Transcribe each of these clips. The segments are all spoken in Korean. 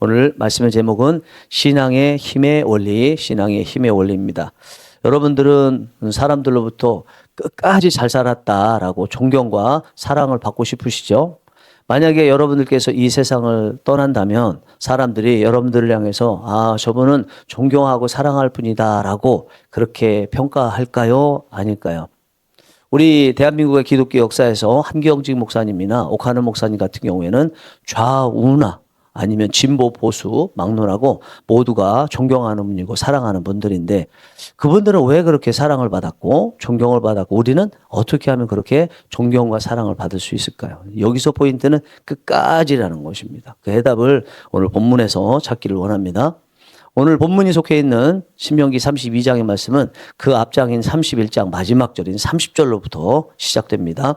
오늘 말씀의 제목은 신앙의 힘의 원리, 신앙의 힘의 원리입니다. 여러분들은 사람들로부터 끝까지 잘 살았다라고 존경과 사랑을 받고 싶으시죠? 만약에 여러분들께서 이 세상을 떠난다면 사람들이 여러분들을 향해서 저분은 존경하고 사랑할 분이다라고 그렇게 평가할까요? 아닐까요? 우리 대한민국의 기독교 역사에서 한경직 목사님이나 옥하는 목사님 같은 경우에는 좌우나 아니면 진보 보수 막론하고 모두가 존경하는 분이고 사랑하는 분들인데 그분들은 왜 그렇게 사랑을 받았고 존경을 받았고 우리는 어떻게 하면 그렇게 존경과 사랑을 받을 수 있을까요? 여기서 포인트는 끝까지라는 것입니다. 그 해답을 오늘 본문에서 찾기를 원합니다. 오늘 본문이 속해 있는 신명기 32장의 말씀은 그 앞장인 31장 마지막 절인 30절로부터 시작됩니다.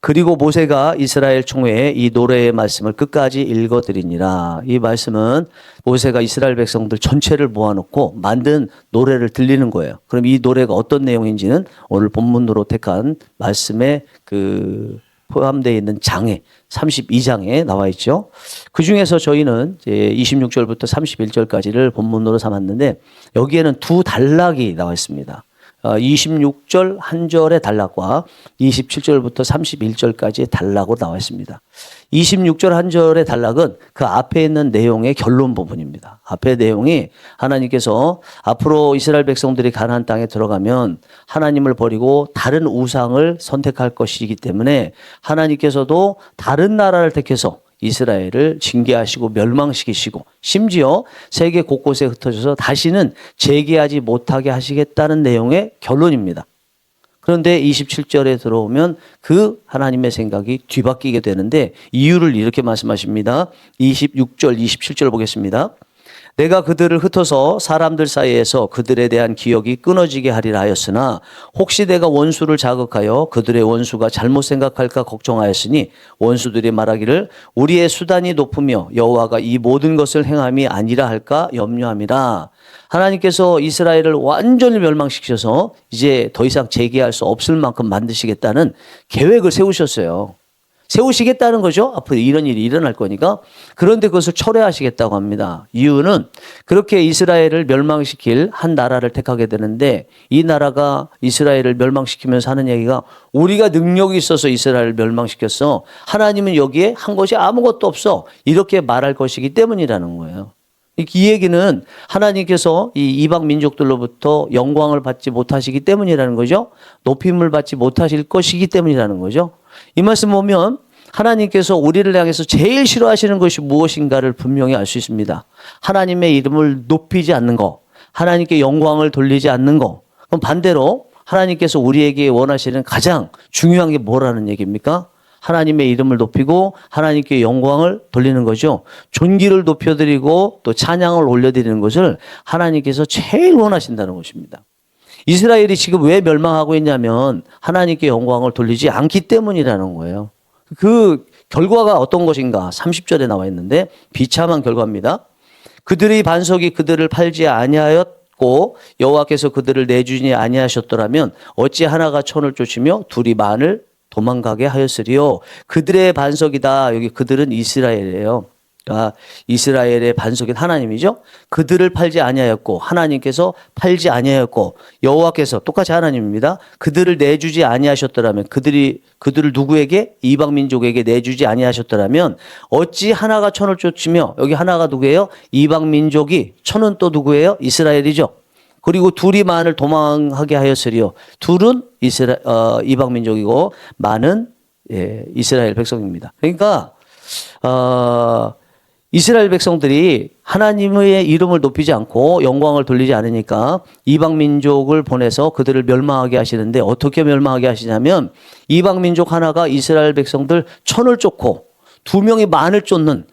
그리고 모세가 이스라엘 총회에 이 노래의 말씀을 끝까지 읽어드리니라. 이 말씀은 모세가 이스라엘 백성들 전체를 모아놓고 만든 노래를 들리는 거예요. 그럼 이 노래가 어떤 내용인지는 오늘 본문으로 택한 말씀에 포함되어 있는 장에 32장에 나와 있죠. 그 중에서 저희는 이제 26절부터 31절까지를 본문으로 삼았는데 여기에는 두 단락이 나와 있습니다. 26절 한 절의 단락과 27절부터 31절까지의 단락으로 나와 있습니다. 26절 한 절의 단락은 그 앞에 있는 내용의 결론 부분입니다. 앞의 내용이 하나님께서 앞으로 이스라엘 백성들이 가나안 땅에 들어가면 하나님을 버리고 다른 우상을 선택할 것이기 때문에 하나님께서도 다른 나라를 택해서 이스라엘을 징계하시고 멸망시키시고 심지어 세계 곳곳에 흩어져서 다시는 재기하지 못하게 하시겠다는 내용의 결론입니다. 그런데 27절에 들어오면 그 하나님의 생각이 뒤바뀌게 되는데 이유를 이렇게 말씀하십니다. 26절, 27절 보겠습니다. 내가 그들을 흩어서 사람들 사이에서 그들에 대한 기억이 끊어지게 하리라 하였으나 혹시 내가 원수를 자극하여 그들의 원수가 잘못 생각할까 걱정하였으니 원수들이 말하기를 우리의 수단이 높으며 여호와가 이 모든 것을 행함이 아니라 할까 염려함이라. 하나님께서 이스라엘을 완전히 멸망시켜서 이제 더 이상 재기할 수 없을 만큼 만드시겠다는 계획을 세우셨어요. 세우시겠다는 거죠. 앞으로 이런 일이 일어날 거니까. 그런데 그것을 철회하시겠다고 합니다. 이유는 그렇게 이스라엘을 멸망시킬 한 나라를 택하게 되는데 이 나라가 이스라엘을 멸망시키면서 하는 얘기가 우리가 능력이 있어서 이스라엘을 멸망시켰어. 하나님은 여기에 한 것이 아무것도 없어. 이렇게 말할 것이기 때문이라는 거예요. 이 얘기는 하나님께서 이 이방 민족들로부터 영광을 받지 못하시기 때문이라는 거죠. 높임을 받지 못하실 것이기 때문이라는 거죠. 이 말씀 보면 하나님께서 우리를 향해서 제일 싫어하시는 것이 무엇인가를 분명히 알 수 있습니다. 하나님의 이름을 높이지 않는 거, 하나님께 영광을 돌리지 않는 거. 그럼 반대로 하나님께서 우리에게 원하시는 가장 중요한 게 뭐라는 얘기입니까? 하나님의 이름을 높이고 하나님께 영광을 돌리는 거죠. 존귀를 높여드리고 또 찬양을 올려드리는 것을 하나님께서 제일 원하신다는 것입니다. 이스라엘이 지금 왜 멸망하고 있냐면 하나님께 영광을 돌리지 않기 때문이라는 거예요. 그 결과가 어떤 것인가 30절에 나와 있는데 비참한 결과입니다. 그들의 반석이 그들을 팔지 아니하였고 여호와께서 그들을 내주지 아니하셨더라면 어찌 하나가 천을 쫓으며 둘이 만을 도망가게 하였으리요. 그들의 반석이다. 여기 그들은 이스라엘이에요. 이스라엘의 반석인 하나님이죠. 그들을 팔지 아니하였고 하나님께서 팔지 아니하였고 여호와께서 똑같이 하나님입니다. 그들을 내주지 아니하셨더라면 그들을 누구에게? 이방 민족에게 내주지 아니하셨더라면 어찌 하나가 천을 쫓으며 여기 하나가 누구예요? 이방 민족이 천은 또 누구예요? 이스라엘이죠. 그리고 둘이 만을 도망하게 하였으리요. 둘은 이방 민족이고 만은 이스라엘 백성입니다. 그러니까 이스라엘 백성들이 하나님의 이름을 높이지 않고 영광을 돌리지 않으니까 이방 민족을 보내서 그들을 멸망하게 하시는데 어떻게 멸망하게 하시냐면 이방 민족 하나가 이스라엘 백성들 천을 쫓고 두 명이 만을 쫓는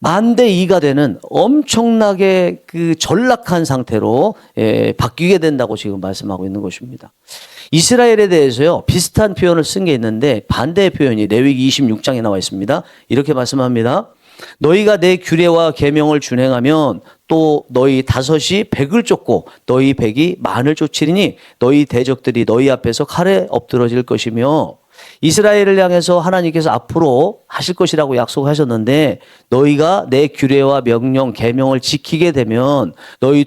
만대 2가 되는 엄청나게 그 전락한 상태로 바뀌게 된다고 지금 말씀하고 있는 것입니다. 이스라엘에 대해서요 비슷한 표현을 쓴 게 있는데 반대의 표현이 레위기 26장에 나와 있습니다. 이렇게 말씀합니다. 너희가 내 규례와 계명을 준행하면 또 너희 다섯이 백을 쫓고 너희 백이 만을 쫓으리니 너희 대적들이 너희 앞에서 칼에 엎드러질 것이며 이스라엘을 향해서 하나님께서 앞으로 하실 것이라고 약속하셨는데 너희가 내 규례와 명령, 계명을 지키게 되면 너희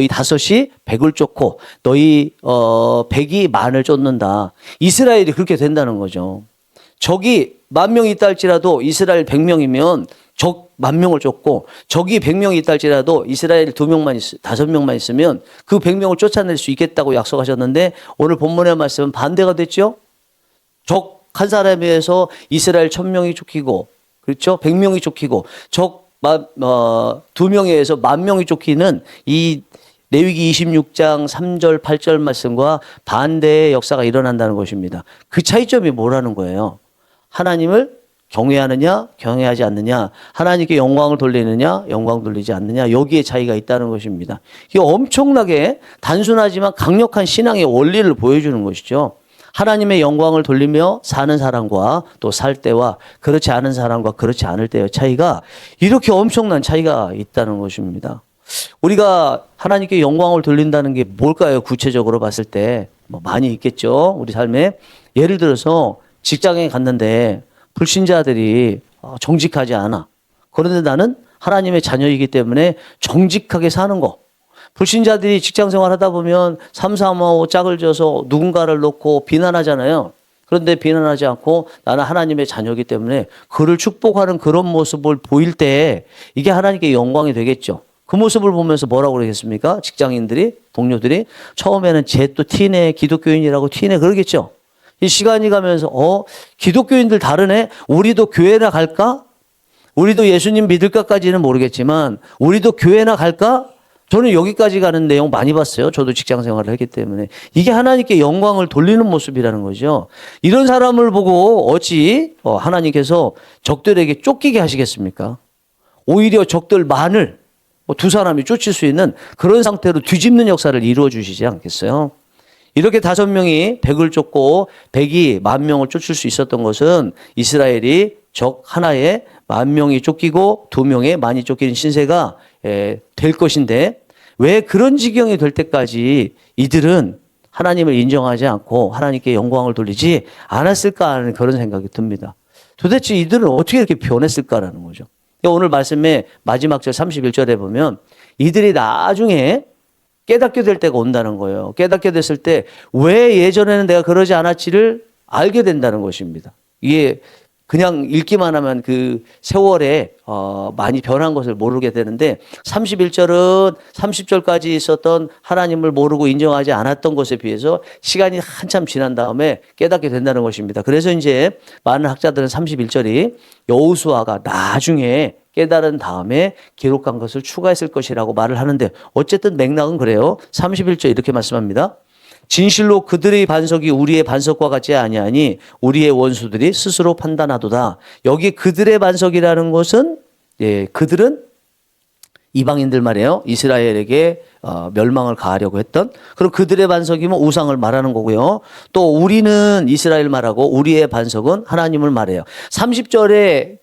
다섯이 백을 쫓고 너희 백이 만을 쫓는다. 이스라엘이 그렇게 된다는 거죠. 적이 10,000명이 있다 할지라도 이스라엘 100명이면 적 10,000명을 쫓고 적이 100명이 있다 할지라도 이스라엘 5명만 있으면 그 100명을 쫓아낼 수 있겠다고 약속하셨는데 오늘 본문의 말씀은 반대가 됐죠. 적 한 사람에 의해서 이스라엘 1,000명이 쫓기고 그렇죠. 100명이 쫓기고 적 2명에 의해서 10,000명이 쫓기는 이 레위기 26장 3절 8절 말씀과 반대의 역사가 일어난다는 것입니다. 그 차이점이 뭐라는 거예요? 하나님을 경외하느냐 경외하지 않느냐, 하나님께 영광을 돌리느냐 영광 돌리지 않느냐, 여기에 차이가 있다는 것입니다. 이게 엄청나게 단순하지만 강력한 신앙의 원리를 보여주는 것이죠. 하나님의 영광을 돌리며 사는 사람과 또 살 때와 그렇지 않은 사람과 그렇지 않을 때의 차이가 이렇게 엄청난 차이가 있다는 것입니다. 우리가 하나님께 영광을 돌린다는 게 뭘까요? 구체적으로 봤을 때 뭐 많이 있겠죠. 우리 삶에 예를 들어서 직장에 갔는데 불신자들이 정직하지 않아. 그런데 나는 하나님의 자녀이기 때문에 정직하게 사는 거. 불신자들이 직장 생활하다 보면 삼삼오오 짝을 져서 누군가를 놓고 비난하잖아요. 그런데 비난하지 않고 나는 하나님의 자녀이기 때문에 그를 축복하는 그런 모습을 보일 때 이게 하나님께 영광이 되겠죠. 그 모습을 보면서 뭐라고 그러겠습니까? 직장인들이, 동료들이 처음에는 쟤 또 티네, 기독교인이라고 티네 그러겠죠. 이 시간이 가면서 기독교인들 다르네? 우리도 교회나 갈까? 우리도 예수님 믿을까까지는 모르겠지만 우리도 교회나 갈까? 저는 여기까지 가는 내용 많이 봤어요. 저도 직장 생활을 했기 때문에. 이게 하나님께 영광을 돌리는 모습이라는 거죠. 이런 사람을 보고 어찌 하나님께서 적들에게 쫓기게 하시겠습니까? 오히려 적들만을 두 사람이 쫓을 수 있는 그런 상태로 뒤집는 역사를 이루어 주시지 않겠어요? 이렇게 5명이 100을 쫓고 100이 10,000명을 쫓을 수 있었던 것은 이스라엘이 적 하나에 10,000명이 쫓기고 2명에 많이 쫓기는 신세가 될 것인데 왜 그런 지경이 될 때까지 이들은 하나님을 인정하지 않고 하나님께 영광을 돌리지 않았을까 하는 그런 생각이 듭니다. 도대체 이들은 어떻게 이렇게 변했을까라는 거죠. 오늘 말씀의 마지막 절 31절에 보면 이들이 나중에 깨닫게 될 때가 온다는 거예요. 깨닫게 됐을 때 왜 예전에는 내가 그러지 않았지를 알게 된다는 것입니다. 이게 그냥 읽기만 하면 그 세월에 많이 변한 것을 모르게 되는데 31절은 30절까지 있었던 하나님을 모르고 인정하지 않았던 것에 비해서 시간이 한참 지난 다음에 깨닫게 된다는 것입니다. 그래서 이제 많은 학자들은 31절이 여호수아가 나중에 깨달은 다음에 기록한 것을 추가했을 것이라고 말을 하는데 어쨌든 맥락은 그래요. 31절 이렇게 말씀합니다. 진실로 그들의 반석이 우리의 반석과 같지 아니하니 우리의 원수들이 스스로 판단하도다. 여기 그들의 반석이라는 것은 그들은 이방인들 말이에요. 이스라엘에게 멸망을 가하려고 했던 그럼 그들의 반석이면 우상을 말하는 거고요. 또 우리는 이스라엘 말하고 우리의 반석은 하나님을 말해요. 30절에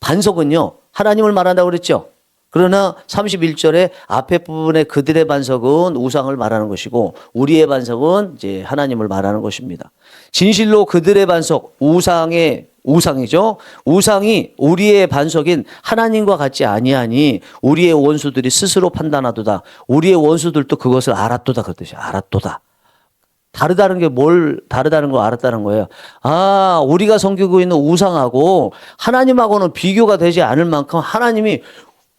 반석은요 하나님을 말한다고 그랬죠. 그러나 31절에 앞에 부분에 그들의 반석은 우상을 말하는 것이고 우리의 반석은 이제 하나님을 말하는 것입니다. 진실로 그들의 반석, 우상이죠. 우상이 우리의 반석인 하나님과 같지 아니하니 우리의 원수들이 스스로 판단하도다. 우리의 원수들도 그것을 알았도다 그랬듯이 알았도다. 다르다는 게 다르다는 걸 알았다는 거예요. 우리가 섬기고 있는 우상하고 하나님하고는 비교가 되지 않을 만큼 하나님이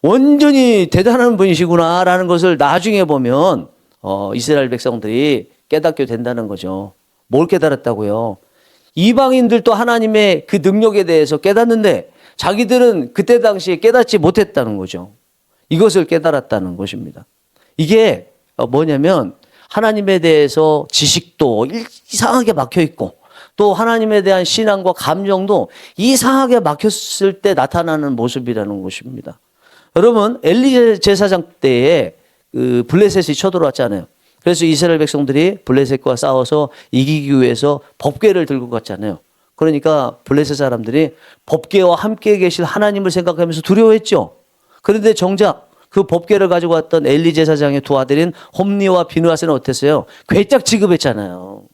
완전히 대단한 분이시구나라는 것을 나중에 보면 이스라엘 백성들이 깨닫게 된다는 거죠. 뭘 깨달았다고요? 이방인들도 하나님의 그 능력에 대해서 깨닫는데 자기들은 그때 당시에 깨닫지 못했다는 거죠. 이것을 깨달았다는 것입니다. 이게 뭐냐면 하나님에 대해서 지식도 이상하게 막혀있고 또 하나님에 대한 신앙과 감정도 이상하게 막혔을 때 나타나는 모습이라는 것입니다. 여러분 엘리 제사장 때에 그 블레셋이 쳐들어왔잖아요. 그래서 이스라엘 백성들이 블레셋과 싸워서 이기기 위해서 법궤를 들고 갔잖아요. 그러니까 블레셋 사람들이 법궤와 함께 계실 하나님을 생각하면서 두려워했죠. 그런데 정작 그 법궤를 가지고 왔던 엘리 제사장의 두 아들인 홈니와 비느하스는 어땠어요? 괴짝 취급했잖아요.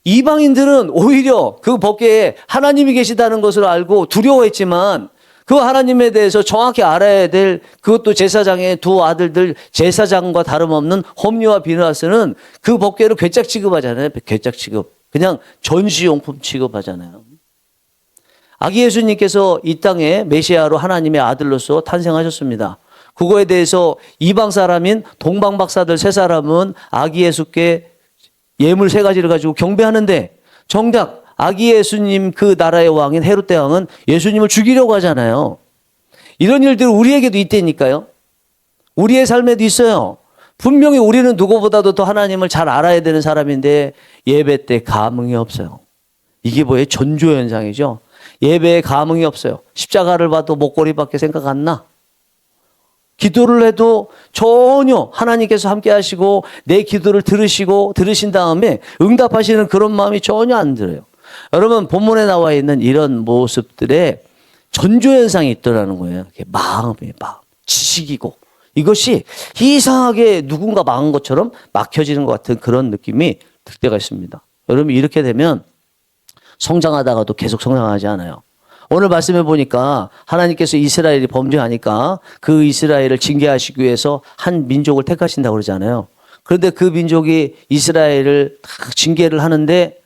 이방인들은 오히려 그 법궤에 하나님이 계시다는 것을 알고 두려워했지만 그 하나님에 대해서 정확히 알아야 될 그것도 제사장의 두 아들들 제사장과 다름없는 홈리와 비느하스는 그 법궤를 괴짝 취급하잖아요. 괴짝 취급. 그냥 전시용품 취급하잖아요. 아기 예수님께서 이 땅에 메시아로 하나님의 아들로서 탄생하셨습니다. 그거에 대해서 이방 사람인 동방 박사들 세 사람은 아기 예수께 예물 세 가지를 가지고 경배하는데 정작 아기 예수님 그 나라의 왕인 헤롯 대왕은 예수님을 죽이려고 하잖아요. 이런 일들이 우리에게도 있다니까요. 우리의 삶에도 있어요. 분명히 우리는 누구보다도 더 하나님을 잘 알아야 되는 사람인데 예배 때 감흥이 없어요. 이게 뭐예요? 전조현상이죠. 예배에 감흥이 없어요. 십자가를 봐도 목걸이밖에 생각 안 나. 기도를 해도 전혀 하나님께서 함께 하시고 내 기도를 들으신 다음에 응답하시는 그런 마음이 전혀 안 들어요. 여러분 본문에 나와 있는 이런 모습들에 전조현상이 있더라는 거예요. 마음, 지식이고 이것이 이상하게 누군가 막은 것처럼 막혀지는 것 같은 그런 느낌이 들 때가 있습니다. 여러분 이렇게 되면 성장하다가도 계속 성장하지 않아요. 오늘 말씀해 보니까 하나님께서 이스라엘이 범죄하니까 그 이스라엘을 징계하시기 위해서 한 민족을 택하신다고 그러잖아요. 그런데 그 민족이 이스라엘을 징계를 하는데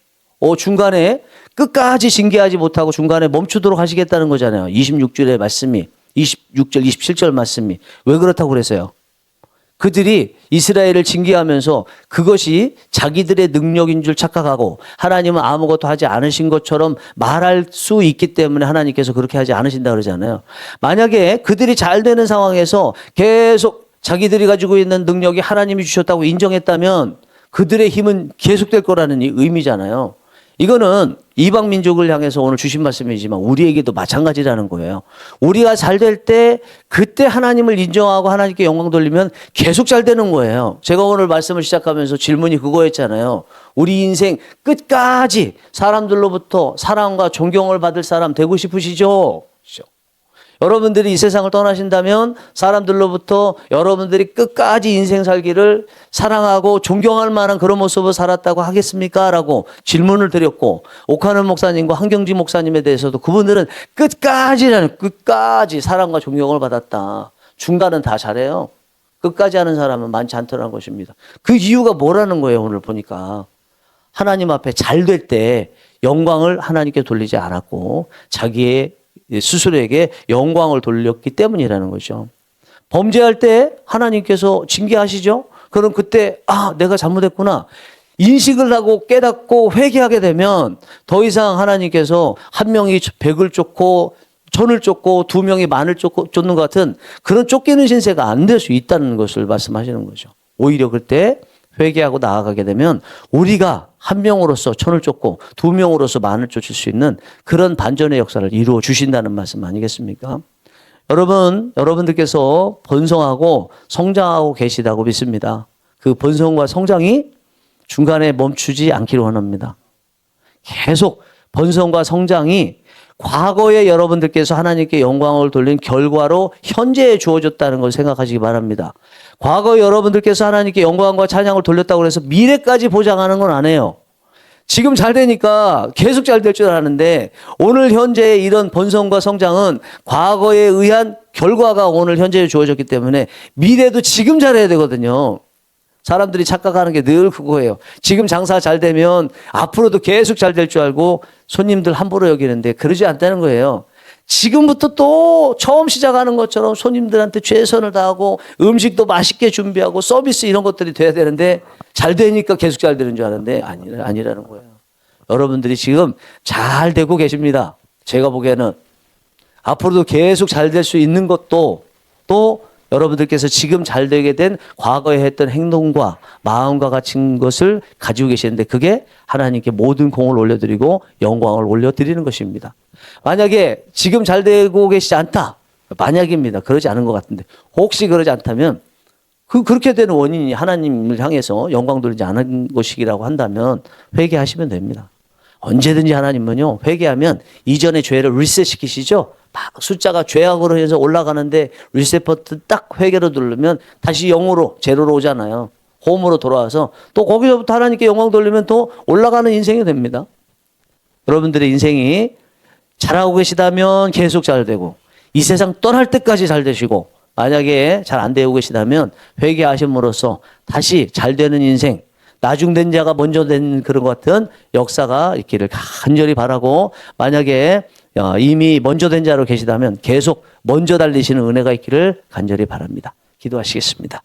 중간에 끝까지 징계하지 못하고 중간에 멈추도록 하시겠다는 거잖아요. 26절의 말씀이 26절 27절 말씀이 왜 그렇다고 그랬어요? 그들이 이스라엘을 징계하면서 그것이 자기들의 능력인 줄 착각하고 하나님은 아무것도 하지 않으신 것처럼 말할 수 있기 때문에 하나님께서 그렇게 하지 않으신다 그러잖아요. 만약에 그들이 잘 되는 상황에서 계속 자기들이 가지고 있는 능력이 하나님이 주셨다고 인정했다면 그들의 힘은 계속될 거라는 의미잖아요. 이거는 이방 민족을 향해서 오늘 주신 말씀이지만 우리에게도 마찬가지라는 거예요. 우리가 잘 될 때 그때 하나님을 인정하고 하나님께 영광 돌리면 계속 잘 되는 거예요. 제가 오늘 말씀을 시작하면서 질문이 그거였잖아요. 우리 인생 끝까지 사람들로부터 사랑과 존경을 받을 사람 되고 싶으시죠? 여러분들이 이 세상을 떠나신다면 사람들로부터 여러분들이 끝까지 인생 살기를 사랑하고 존경할 만한 그런 모습을 살았다고 하겠습니까? 라고 질문을 드렸고 옥하는 목사님과 한경지 목사님에 대해서도 그분들은 끝까지 사랑과 존경을 받았다. 중간은 다 잘해요. 끝까지 하는 사람은 많지 않더라는 것입니다. 그 이유가 뭐라는 거예요? 오늘 보니까 하나님 앞에 잘 될 때 영광을 하나님께 돌리지 않았고 자기의 스스로에게 영광을 돌렸기 때문이라는 거죠. 범죄할 때 하나님께서 징계하시죠. 그럼 그때 내가 잘못했구나 인식을 하고 깨닫고 회개하게 되면 더 이상 하나님께서 한 명이 100을 쫓고 1000을 쫓고 2명이 10,000을 쫓는 것 같은 그런 쫓기는 신세가 안 될 수 있다는 것을 말씀하시는 거죠. 오히려 그때 회개하고 나아가게 되면 우리가 한 명으로서 1000을 쫓고 2명으로서 10,000을 쫓을 수 있는 그런 반전의 역사를 이루어 주신다는 말씀 아니겠습니까? 여러분들께서 번성하고 성장하고 계시다고 믿습니다. 그 번성과 성장이 중간에 멈추지 않기를 원합니다. 계속 번성과 성장이 과거에 여러분들께서 하나님께 영광을 돌린 결과로 현재에 주어졌다는 걸 생각하시기 바랍니다. 과거 여러분들께서 하나님께 영광과 찬양을 돌렸다고 해서 미래까지 보장하는 건 안 해요. 지금 잘 되니까 계속 잘 될 줄 아는데 오늘 현재의 이런 번성과 성장은 과거에 의한 결과가 오늘 현재에 주어졌기 때문에 미래도 지금 잘해야 되거든요. 사람들이 착각하는 게 늘 그거예요. 지금 장사 잘 되면 앞으로도 계속 잘 될 줄 알고 손님들 함부로 여기는데 그러지 않다는 거예요. 지금부터 또 처음 시작하는 것처럼 손님들한테 최선을 다하고 음식도 맛있게 준비하고 서비스 이런 것들이 돼야 되는데 잘 되니까 계속 잘 되는 줄 아는데 아니라는 거예요. 여러분들이 지금 잘 되고 계십니다. 제가 보기에는 앞으로도 계속 잘 될 수 있는 것도 또 여러분들께서 지금 잘 되게 된 과거에 했던 행동과 마음과 같은 것을 가지고 계시는데 그게 하나님께 모든 공을 올려드리고 영광을 올려드리는 것입니다. 만약에 지금 잘 되고 계시지 않다. 만약입니다. 그러지 않은 것 같은데 혹시 그러지 않다면 그렇게 되는 원인이 하나님을 향해서 영광 돌리지 않은 것이라고 한다면 회개하시면 됩니다. 언제든지 하나님은요 회개하면 이전의 죄를 리셋시키시죠. 막 숫자가 죄악으로 해서 올라가는데 리셋 버튼 딱 회개로 누르면 다시 0으로 제로로 오잖아요. 홈으로 돌아와서 또 거기서부터 하나님께 영광 돌리면 또 올라가는 인생이 됩니다. 여러분들의 인생이 잘하고 계시다면 계속 잘 되고 이 세상 떠날 때까지 잘 되시고 만약에 잘 안 되고 계시다면 회개하심으로써 다시 잘 되는 인생 나중된 자가 먼저 된 그런 것 같은 역사가 있기를 간절히 바라고 만약에 이미 먼저 된 자로 계시다면 계속 먼저 달리시는 은혜가 있기를 간절히 바랍니다. 기도하시겠습니다.